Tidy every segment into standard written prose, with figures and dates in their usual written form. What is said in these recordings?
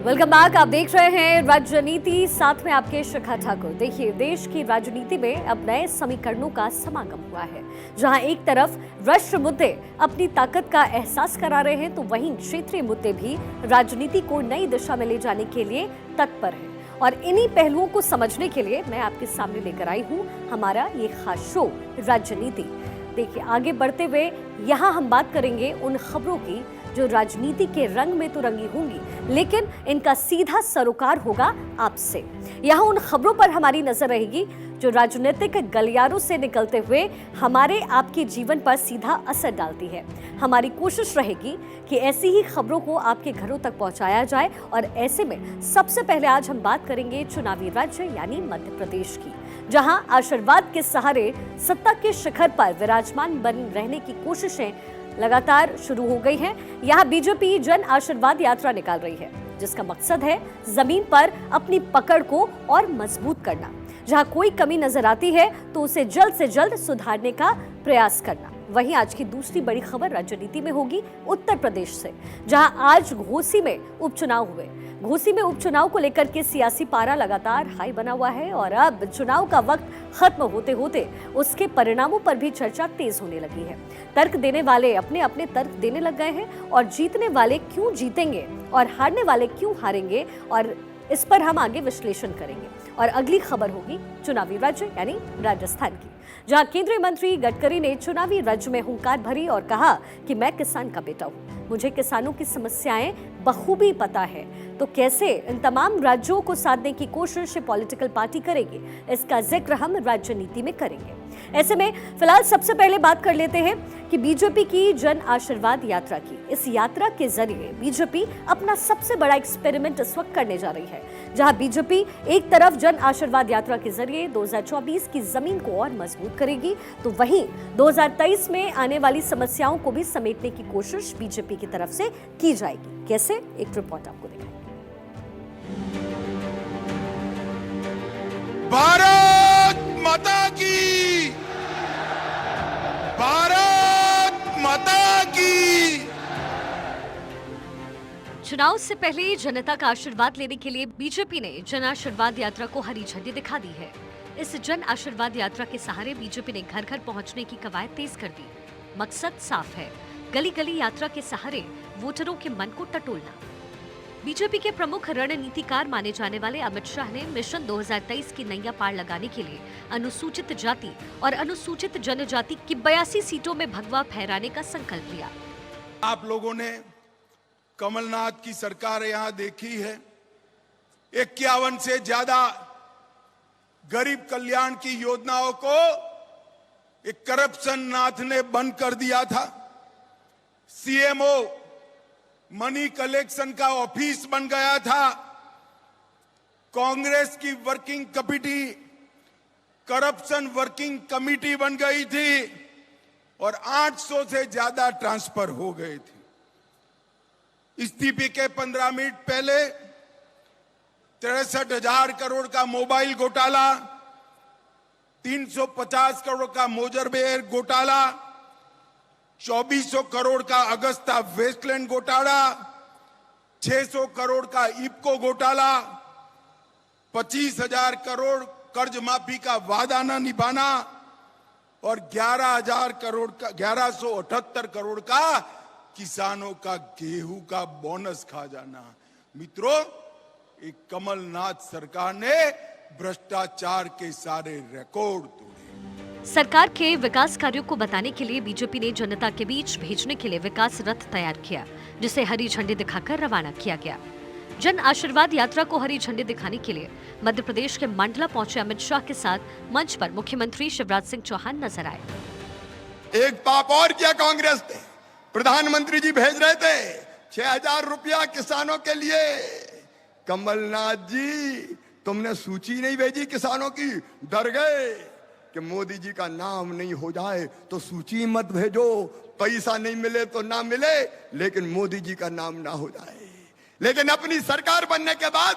Welcome back. आप देख रहे हैं राजनीति, साथ में आपके शिखा ठाकुर। देखिए, देश की राजनीति में अब नए समीकरणों का समागम हुआ है, जहां एक तरफ राष्ट्रीय मुद्दे अपनी ताकत का एहसास करा रहे हैं, तो वहीं क्षेत्रीय मुद्दे भी राजनीति को नई दिशा में ले जाने के लिए तत्पर हैं। और इन्हीं पहलुओं को समझने के लिए मैं आपके सामने लेकर आई हूँ हमारा ये खास शो राजनीति। देखिए, आगे बढ़ते हुए यहाँ हम बात करेंगे उन खबरों की जो राजनीति के रंग में तो रंगी होंगी, लेकिन इनका सीधा सरोकार होगा आपसे। यहाँ उन खबरों पर हमारी नजर रहेगी जो राजनीतिक गलियारों से निकलते हुए हमारे आपके जीवन पर सीधा असर डालती है। हमारी कोशिश रहेगी कि ऐसी ही खबरों को आपके घरों तक पहुंचाया जाए, और ऐसे में सबसे पहले आज हम बात करेंगे चुनावी राज्य यानी मध्य प्रदेश की, जहां आशीर्वाद के सहारे सत्ता के शिखर पर विराजमान बन रहने की कोशिशें लगातार शुरू हो गई हैं। यहाँ बीजेपी जन आशीर्वाद यात्रा निकाल रही है, जिसका मकसद है जमीन पर अपनी पकड़ को और मजबूत करना। जहाँ कोई कमी नजर आती है तो उसे जल्द से जल्द सुधारने का प्रयास करना। वहीं आज की दूसरी बड़ी खबर राजनीति में होगी उत्तर प्रदेश से, जहां आज घोसी में उपचुनाव हुए। घोसी में उपचुनाव को लेकर के सियासी पारा लगातार हाई बना हुआ है, और अब चुनाव का वक्त खत्म होते होते उसके परिणामों पर भी चर्चा तेज होने लगी है। तर्क देने वाले अपने अपने तर्क देने लग गए हैं, और जीतने वाले क्यों जीतेंगे और हारने वाले क्यों हारेंगे, और इस पर हम आगे विश्लेषण करेंगे। और अगली खबर होगी चुनावी राज्य यानी राजस्थान की, जहां केंद्रीय मंत्री गडकरी ने चुनावी राज्य में हुंकार भरी और कहा कि मैं किसान का बेटा हूं, मुझे किसानों की समस्याएं बखूबी पता है। तो कैसे इन तमाम राज्यों को साधने की कोशिश पॉलिटिकल पार्टी करेगी, इसका जिक्र हम राजनीति में करेंगे। ऐसे में फिलहाल सबसे पहले बात कर लेते हैं कि बीजेपी की जन आशीर्वाद यात्रा की। इस यात्रा के जरिए बीजेपी अपना सबसे बड़ा एक्सपेरिमेंट इस वक्त करने जा रही है, जहां बीजेपी एक तरफ जन आशीर्वाद यात्रा के जरिए 2024 की जमीन को और मजबूत करेगी, तो वहीं 2023 में आने वाली समस्याओं को भी समेटने की कोशिश बीजेपी की तरफ से की जाएगी। कैसे, एक रिपोर्ट आपको दिखाएंगे। भारत माता की, भारत माता की। चुनाव से पहले जनता का आशीर्वाद लेने के लिए बीजेपी ने जन आशीर्वाद यात्रा को हरी झंडी दिखा दी है। इस जन आशीर्वाद यात्रा के सहारे बीजेपी ने घर घर पहुंचने की कवायद तेज कर दी। मकसद साफ है, गली गली यात्रा के सहारे वोटरों के मन को टटोलना। बीजेपी के प्रमुख रणनीतिकार माने जाने वाले अमित शाह ने मिशन 2023 की नैया पार लगाने के लिए अनुसूचित जाति और अनुसूचित जनजाति की 82 सीटों में भगवा फहराने का संकल्प लिया। आप लोगों ने कमलनाथ की सरकार यहां देखी है। 51 से ज्यादा गरीब कल्याण की योजनाओं को एक करप्शन नाथ ने बंद कर दिया था। सीएमओ मनी कलेक्शन का ऑफिस बन गया था। कांग्रेस की working committee corruption working committee बन गई थी, और 800 से ज्यादा ट्रांसफर हो गए थे। इस्तीफे के 15 मिनट पहले 63,000 करोड़ का मोबाइल घोटाला, 350 करोड़ का मोजरबेर घोटाला, 2400 करोड़ का अगस्ता वेस्टलैंड घोटाला, 600 करोड़ का इप्को घोटाला, 25,000 करोड़ कर्ज माफी का वादा न निभाना, और 11,878 करोड़ का किसानों का गेहूं का बोनस खा जाना। मित्रों, एक कमलनाथ सरकार ने भ्रष्टाचार के सारे रिकॉर्ड तोड़े। सरकार के विकास कार्यों को बताने के लिए बीजेपी ने जनता के बीच भेजने के लिए विकास रथ तैयार किया, जिसे हरी झंडी दिखाकर रवाना किया गया। जन आशीर्वाद यात्रा को हरी झंडी दिखाने के लिए मध्य प्रदेश के मंडला पहुंचे अमित शाह के साथ मंच पर मुख्यमंत्री शिवराज सिंह चौहान नजर आए। एक पाप और किया कांग्रेस ने। प्रधानमंत्री जी भेज रहे थे 6,000 रुपया किसानों के लिए। कमलनाथ जी, तुमने सूची नहीं भेजी किसानों की, डर गए कि मोदी जी का नाम नहीं हो जाए तो सूची मत भेजो, पैसा नहीं मिले तो ना मिले, लेकिन मोदी जी का नाम ना हो जाए। लेकिन अपनी सरकार बनने के बाद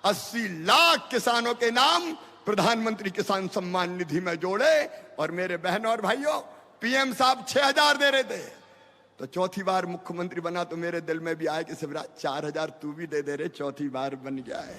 80 लाख किसानों के नाम प्रधानमंत्री किसान सम्मान निधि में जोड़े। और मेरे बहनों और भाइयों, पीएम साहब 6,000 दे रहे थे, तो चौथी बार मुख्यमंत्री बना तो मेरे दिल में भी आया कि शिवराज 4000 तू भी दे दे रे, चौथी बार बन गया है।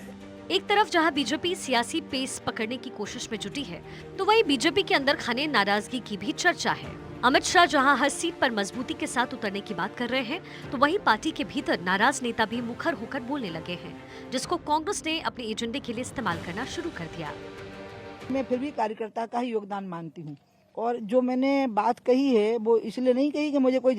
एक तरफ जहां बीजेपी सियासी पेस पकड़ने की कोशिश में जुटी है, तो वहीं बीजेपी के अंदर खाने नाराजगी की भी चर्चा है। अमित शाह जहां हर सीट पर मजबूती के साथ उतरने की बात कर रहे हैं, तो वहीं पार्टी के भीतर नाराज नेता भी मुखर होकर बोलने लगे हैं, जिसको कांग्रेस ने अपने एजेंडे के लिए इस्तेमाल करना शुरू कर दिया। मैं फिर भी कार्यकर्ता का ही योगदान मानती हूँ, और जो मैंने बात कही है वो इसलिए नहीं कही कि मुझे कोई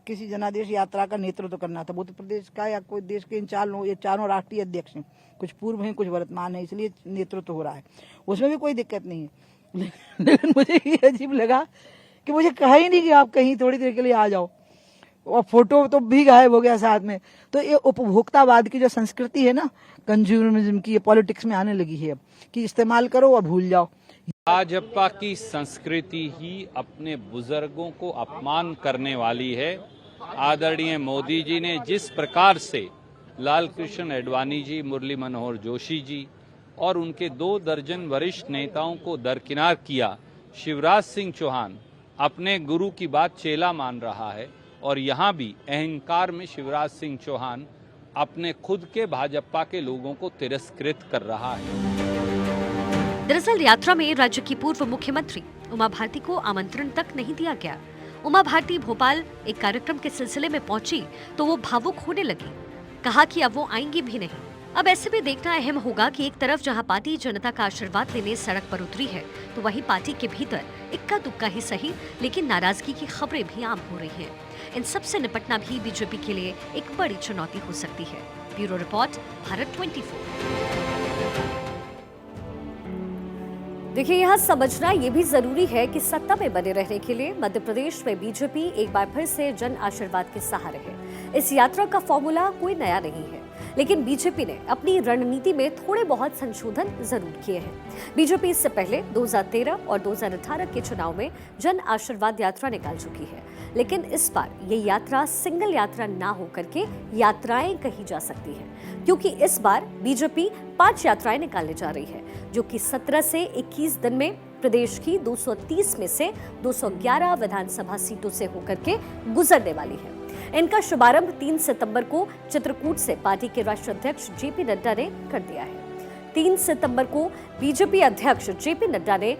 किसी जनादेश यात्रा का नेतृत्व करना था। उत्तर प्रदेश का या कोई देश के इन चारों राष्ट्रीय अध्यक्ष हैं, कुछ पूर्व हैं कुछ वर्तमान है, इसलिए नेतृत्व हो रहा है, उसमें भी कोई दिक्कत नहीं है। लेकिन मुझे ये अजीब लगा कि मुझे कहा ही नहीं कि आप कहीं थोड़ी देर के लिए आ जाओ, और फोटो तो भी गायब हो गया साथ में। तो ये उपभोक्तावाद की जो संस्कृति है ना, कंज्यूमरिज्म की, ये पॉलिटिक्स में आने लगी है अब, कि इस्तेमाल करो और भूल जाओ। भाजपा की संस्कृति ही अपने बुजुर्गों को अपमान करने वाली है। आदरणीय मोदी जी ने जिस प्रकार से लाल कृष्ण आडवाणी जी, मुरली मनोहर जोशी जी और उनके 2 दर्जन वरिष्ठ नेताओं को दरकिनार किया, शिवराज सिंह चौहान अपने गुरु की बात चेला मान रहा है, और यहाँ भी अहंकार में शिवराज सिंह चौहान अपने खुद के भाजपा के लोगों को तिरस्कृत कर रहा है। दरअसल यात्रा में राज्य की पूर्व मुख्यमंत्री उमा भारती को आमंत्रण तक नहीं दिया गया। उमा भारती भोपाल एक कार्यक्रम के सिलसिले में पहुंची तो वो भावुक होने लगी, कहा कि अब वो आएंगी भी नहीं। अब ऐसे में देखना अहम होगा कि एक तरफ जहां पार्टी जनता का आशीर्वाद लेने सड़क पर उतरी है, तो वहीं पार्टी के भीतर इक्का दुक्का ही सही लेकिन नाराजगी की खबरें भी आम हो रही हैं। इन सब से निपटना भी बीजेपी के लिए एक बड़ी चुनौती हो सकती है। Bureau report, Bharat 24। देखिए, यहाँ समझना ये भी जरूरी है कि सत्ता में बने रहने के लिए मध्य प्रदेश में बीजेपी एक बार फिर से जन आशीर्वाद के सहारे है। इस यात्रा का फॉर्मूला कोई नया नहीं है, लेकिन बीजेपी ने अपनी रणनीति में थोड़े बहुत संशोधन जरूर किए हैं। बीजेपी इससे पहले 2013 और 2018 के चुनाव में जन आशीर्वाद यात्रा निकाल चुकी है, लेकिन इस बार ये यात्रा सिंगल यात्रा ना होकर के यात्राएं कही जा सकती है, क्योंकि इस बार बीजेपी 5 यात्राएं निकालने जा रही है, जो कि 17 से 21 दिन में प्रदेश की 230 में से 211 विधानसभा सीटों से होकर के गुजरने वाली है। इनका शुभारंभ 3 सितंबर को चित्रकूट से पार्टी के राष्ट्रीय अध्यक्ष जेपी नड्डा ने कर दिया है। 3 सितंबर को बीजेपी अध्यक्ष जेपी नड्डा ने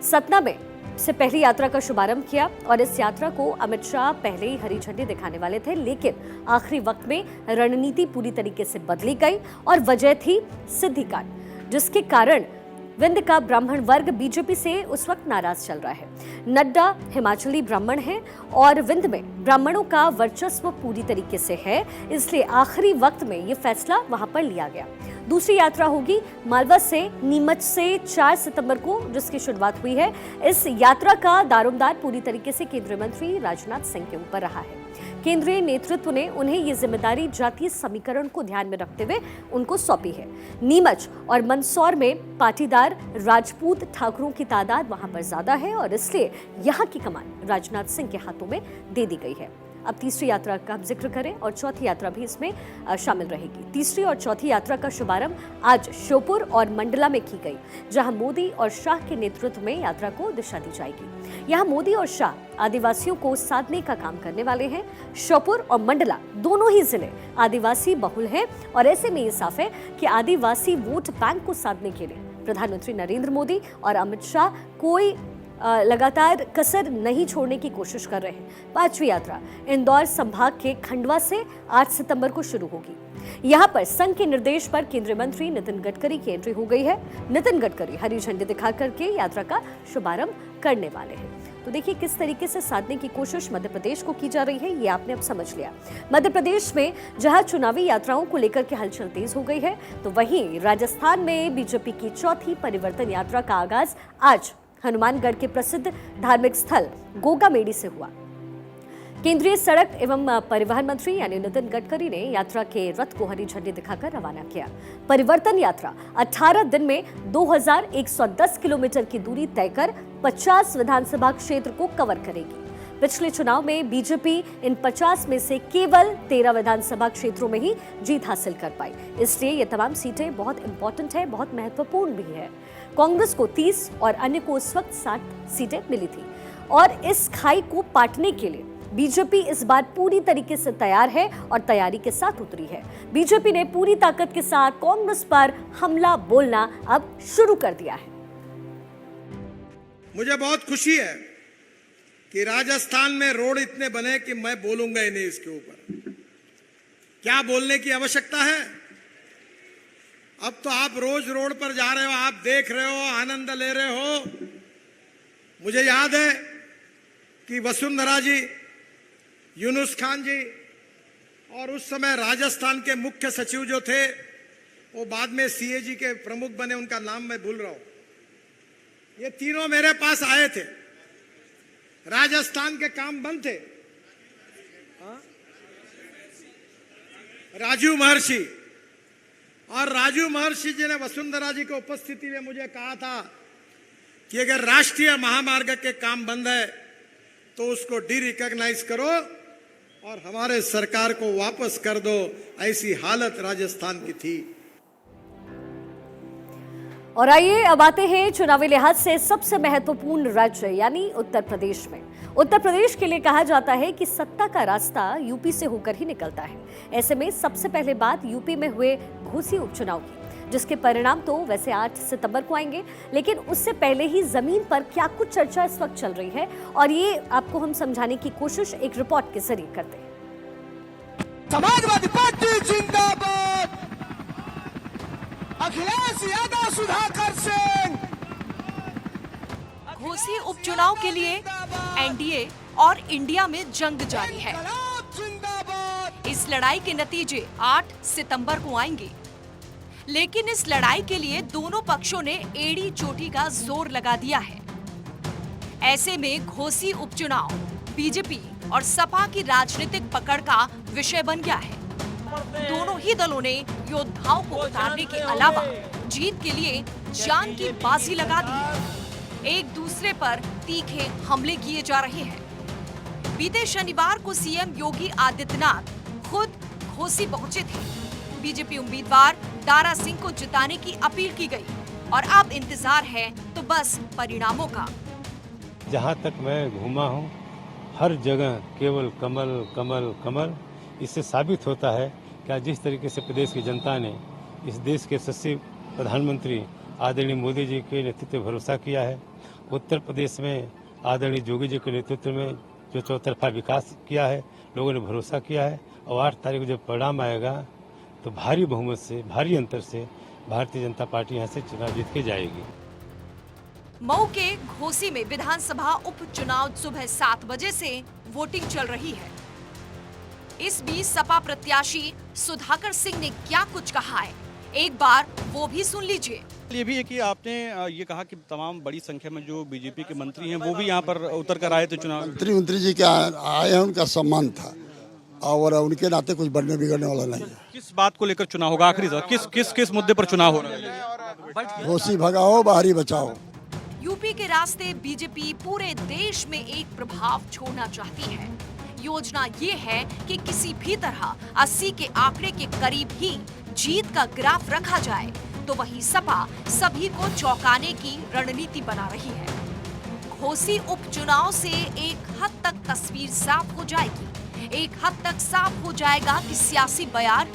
सतना में से पहली यात्रा का शुभारंभ किया, और इस यात्रा को अमित शाह पहले ही हरी झंडी दिखाने वाले थे, लेकिन आखिरी वक्त में रणनीति पूरी तरीके से बदली गई और वजह थी सिद्धि कांड, जिसके कारण विंध्य का ब्राह्मण वर्ग बीजेपी से उस वक्त नाराज चल रहा है। नड्डा हिमाचली ब्राह्मण हैं और विंध्य में ब्राह्मणों का वर्चस्व पूरी तरीके से है, इसलिए आखिरी वक्त में ये फैसला वहां पर लिया गया। दूसरी यात्रा होगी मालवा से नीमच से 4 सितंबर को, जिसकी शुरुआत हुई है। इस यात्रा का दारोमदार पूरी तरीके से केंद्रीय मंत्री राजनाथ सिंह के ऊपर रहा है। केंद्रीय नेतृत्व ने उन्हें ये जिम्मेदारी जातीय समीकरण को ध्यान में रखते हुए उनको सौंपी है। नीमच और मंदसौर में पाटीदार राजपूत ठाकुरों की तादाद वहां पर ज्यादा है, और इसलिए यहाँ की कमान राजनाथ सिंह के हाथों में दे दी गई है। अब तीसरी यात्रा का जिक्र करें, और चौथी यात्रा भी इसमें शामिल रहेगी। तीसरी और चौथी यात्रा का शुभारंभ आज श्योपुर और मंडला में की गई, जहां मोदी और शाह के नेतृत्व में यात्रा को दिशा दी जाएगी। यहां मोदी और शाह आदिवासियों को साधने का काम करने वाले हैं। श्योपुर और मंडला दोनों ही जिले आदिवासी बहुल हैं, और ऐसे में ये साफ है कि आदिवासी वोट बैंक को साधने के लिए प्रधानमंत्री नरेंद्र मोदी और अमित शाह कोई लगातार कसर नहीं छोड़ने की कोशिश कर रहे हैं। 5वीं यात्रा इंदौर संभाग के खंडवा से 8 सितंबर को शुरू होगी। यहाँ पर संघ के निर्देश पर केंद्रीय मंत्री नितिन गडकरी की एंट्री हो गई है। नितिन गडकरी हरी झंडी दिखा करके यात्रा का शुभारंभ करने वाले हैं। तो देखिए किस तरीके से साधने की कोशिश मध्य प्रदेश को की जा रही है, ये आपने अब समझ लिया। मध्य प्रदेश में जहां चुनावी यात्राओं को लेकर के हलचल तेज हो गई है, तो वहीं राजस्थान में बीजेपी की चौथी परिवर्तन यात्रा का आगाज आज हनुमानगढ़ के प्रसिद्ध धार्मिक स्थल गोगामेडी से हुआ। केंद्रीय सड़क एवं परिवहन मंत्री यानी नितिन गडकरी ने यात्रा के रथ को हरी झंडी दिखाकर रवाना किया। परिवर्तन यात्रा 18 दिन में 2110 किलोमीटर की दूरी तय कर 50 विधानसभा क्षेत्र को कवर करेगी। पिछले चुनाव में बीजेपी इन 50 में से केवल 13 विधानसभा क्षेत्रों में ही जीत हासिल कर पाई, इसलिए ये तमाम सीटें बहुत इंपॉर्टेंट है, बहुत महत्वपूर्ण भी है। कांग्रेस को 30 और अन्य को उस वक्त 60 सीटें मिली थी, और इस खाई को पाटने के लिए बीजेपी इस बार पूरी तरीके से तैयार है और तैयारी के साथ उतरी है। बीजेपी ने पूरी ताकत के साथ कांग्रेस पर हमला बोलना अब शुरू कर दिया है। मुझे बहुत खुशी है कि राजस्थान में रोड इतने बने कि मैं बोलूंगा ही नहीं इसके ऊपर। क्या बोलने की आवश्यकता है? अब तो आप रोज रोड पर जा रहे हो, आप देख रहे हो, आनंद ले रहे हो। मुझे याद है कि वसुंधरा जी, यूनुस खान जी और उस समय राजस्थान के मुख्य सचिव जो थे वो बाद में सीएजी के प्रमुख बने, उनका नाम मैं भूल रहा हूं। ये तीनों मेरे पास आए थे। राजस्थान के काम बंद थे। राजू महर्षि, और राजू महर्षि जी ने वसुंधरा जी की उपस्थिति में मुझे कहा था कि अगर राष्ट्रीय महामार्ग के काम बंद है तो उसको डी रिकॉग्नाइज करो और हमारे सरकार को वापस कर दो। ऐसी हालत राजस्थान की थी। और आइए अब आते हैं चुनावी लिहाज से सबसे महत्वपूर्ण राज्य यानी उत्तर प्रदेश में। उत्तर प्रदेश के लिए कहा जाता है कि सत्ता का रास्ता यूपी से होकर ही निकलता है। ऐसे में सबसे पहले बात यूपी में हुए घोसी उपचुनाव की, जिसके परिणाम तो वैसे 8 सितंबर को आएंगे, लेकिन उससे पहले ही जमीन पर क्या कुछ चर्चा इस वक्त चल रही है और ये आपको हम समझाने की कोशिश एक रिपोर्ट के जरिए करते हैं। समाजवादी पार्टी जिंदाबाद, अखिलेश यादव, सुधाकर सिंह। घोसी उपचुनाव के लिए एनडीए और इंडिया में जंग जारी है। इस लड़ाई के नतीजे 8 सितंबर को आएंगे, लेकिन इस लड़ाई के लिए दोनों पक्षों ने एड़ी चोटी का जोर लगा दिया है। ऐसे में घोसी उपचुनाव बीजेपी और सपा की राजनीतिक पकड़ का विषय बन गया है। दोनों ही दलों ने योद्धाओं को उतारने के अलावा जीत के लिए जान की बाजी लगा दी है। एक दूसरे पर तीखे हमले किए जा रहे हैं। बीते शनिवार को सीएम योगी आदित्यनाथ खुद घोसी पहुंचे थे। बीजेपी उम्मीदवार दारा सिंह को जिताने की अपील की गई और अब इंतजार है तो बस परिणामों का। जहाँ तक मैं घूमा हूँ, हर जगह केवल कमल कमल कमल। इससे साबित होता है कि जिस तरीके से प्रदेश की जनता ने इस देश के यशस्वी प्रधानमंत्री आदरणीय मोदी जी के नेतृत्व में भरोसा किया है, उत्तर प्रदेश में आदरणीय योगी जी के नेतृत्व में जो चौतरफा विकास किया है, लोगों ने भरोसा किया है। और 8 तारीख को जब परिणाम आएगा तो भारी बहुमत से, भारी अंतर से भारतीय जनता पार्टी यहाँ से चुनाव जीत के जाएगी। मऊ के घोसी में विधानसभा उपचुनाव सुबह 7 बजे से वोटिंग चल रही है। इस बीच सपा प्रत्याशी सुधाकर सिंह ने क्या कुछ कहा है, एक बार वो भी सुन लीजिए। ये भी है कि आपने ये कहा कि तमाम बड़ी संख्या में जो बीजेपी के मंत्री हैं वो भी यहाँ पर उतर कर आए थे चुनाव। मंत्री जी क्या आए हैं, उनका सम्मान था और उनके नाते कुछ बढ़ने बिगड़ने वाला नहीं है। किस बात को लेकर चुनाव होगा आखिरी? किस मुद्दे पर चुनाव हो रहा है? घोसी भगाओ, बाहरी बचाओ। यूपी के रास्ते बीजेपी पूरे देश में एक प्रभाव छोड़ना चाहती है। योजना ये है कि किसी भी तरह 80 के आंकड़े के करीब ही जीत का ग्राफ रखा जाए, तो वही सपा सभी को चौंकाने की रणनीति बना रही है। घोसी उपचुनाव से एक हद तक तस्वीर साफ हो जाएगी। एक हद तक साफ हो जाएगा कि सियासी बयार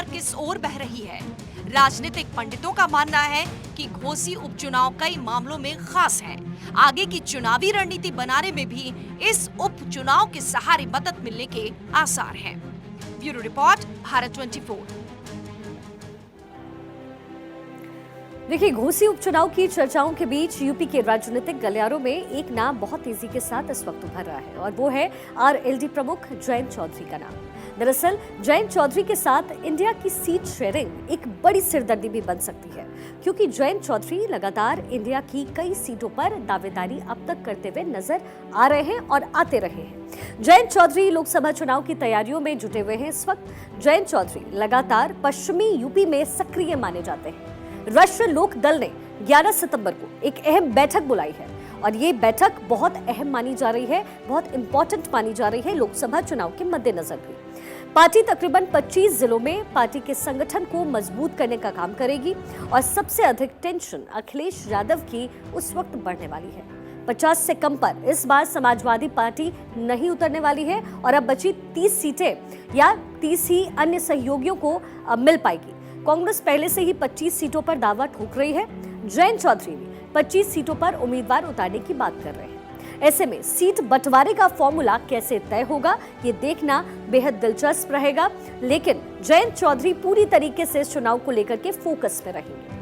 किस ओर बह रही है। राजनीतिक पंडितों का मानना है कि घोसी उपचुनाव कई मामलों में खास है। आगे की चुनावी रणनीति बनाने में भी इस उपचुनाव के सहारे मदद मिलने के आसार हैं। Bureau report, Bharat 24। देखिए, घोसी उपचुनाव की चर्चाओं के बीच यूपी के राजनीतिक गलियारों में एक नाम बहुत तेजी के साथ इस वक्त उभर रहा है और वो है आरएलडी प्रमुख जयंत चौधरी का नाम। दरअसल जयंत चौधरी के साथ इंडिया की सीट शेयरिंग एक बड़ी सिरदर्दी भी बन सकती है, क्योंकि जयंत चौधरी लगातार इंडिया की कई सीटों पर दावेदारी अब तक करते हुए नजर आ रहे हैं और आते रहे हैं। जयंत चौधरी लोकसभा चुनाव की तैयारियों में जुटे हुए हैं इस वक्त। जयंत चौधरी लगातार पश्चिमी यूपी में सक्रिय माने जाते हैं। राष्ट्रीय लोक दल ने 11 सितंबर को एक अहम बैठक बुलाई है और ये बैठक बहुत अहम मानी जा रही है, बहुत इंपॉर्टेंट मानी जा रही है लोकसभा चुनाव के मद्देनजर भी। पार्टी तकरीबन 25 जिलों में पार्टी के संगठन को मजबूत करने का काम करेगी और सबसे अधिक टेंशन अखिलेश यादव की उस वक्त बढ़ने वाली है। 50 से कम पर इस बार समाजवादी पार्टी नहीं उतरने वाली है और अब बची 30 सीटें या 30 ही अन्य सहयोगियों को मिल पाएगी। कांग्रेस पहले से ही 25 सीटों पर दावा ठोक रही है। जयंत चौधरी भी 25 सीटों पर उम्मीदवार उतारने की बात कर रहे हैं। ऐसे में सीट बंटवारे का फॉर्मूला कैसे तय होगा, ये देखना बेहद दिलचस्प रहेगा। लेकिन जयंत चौधरी पूरी तरीके से इस चुनाव को लेकर के फोकस में रहेंगे।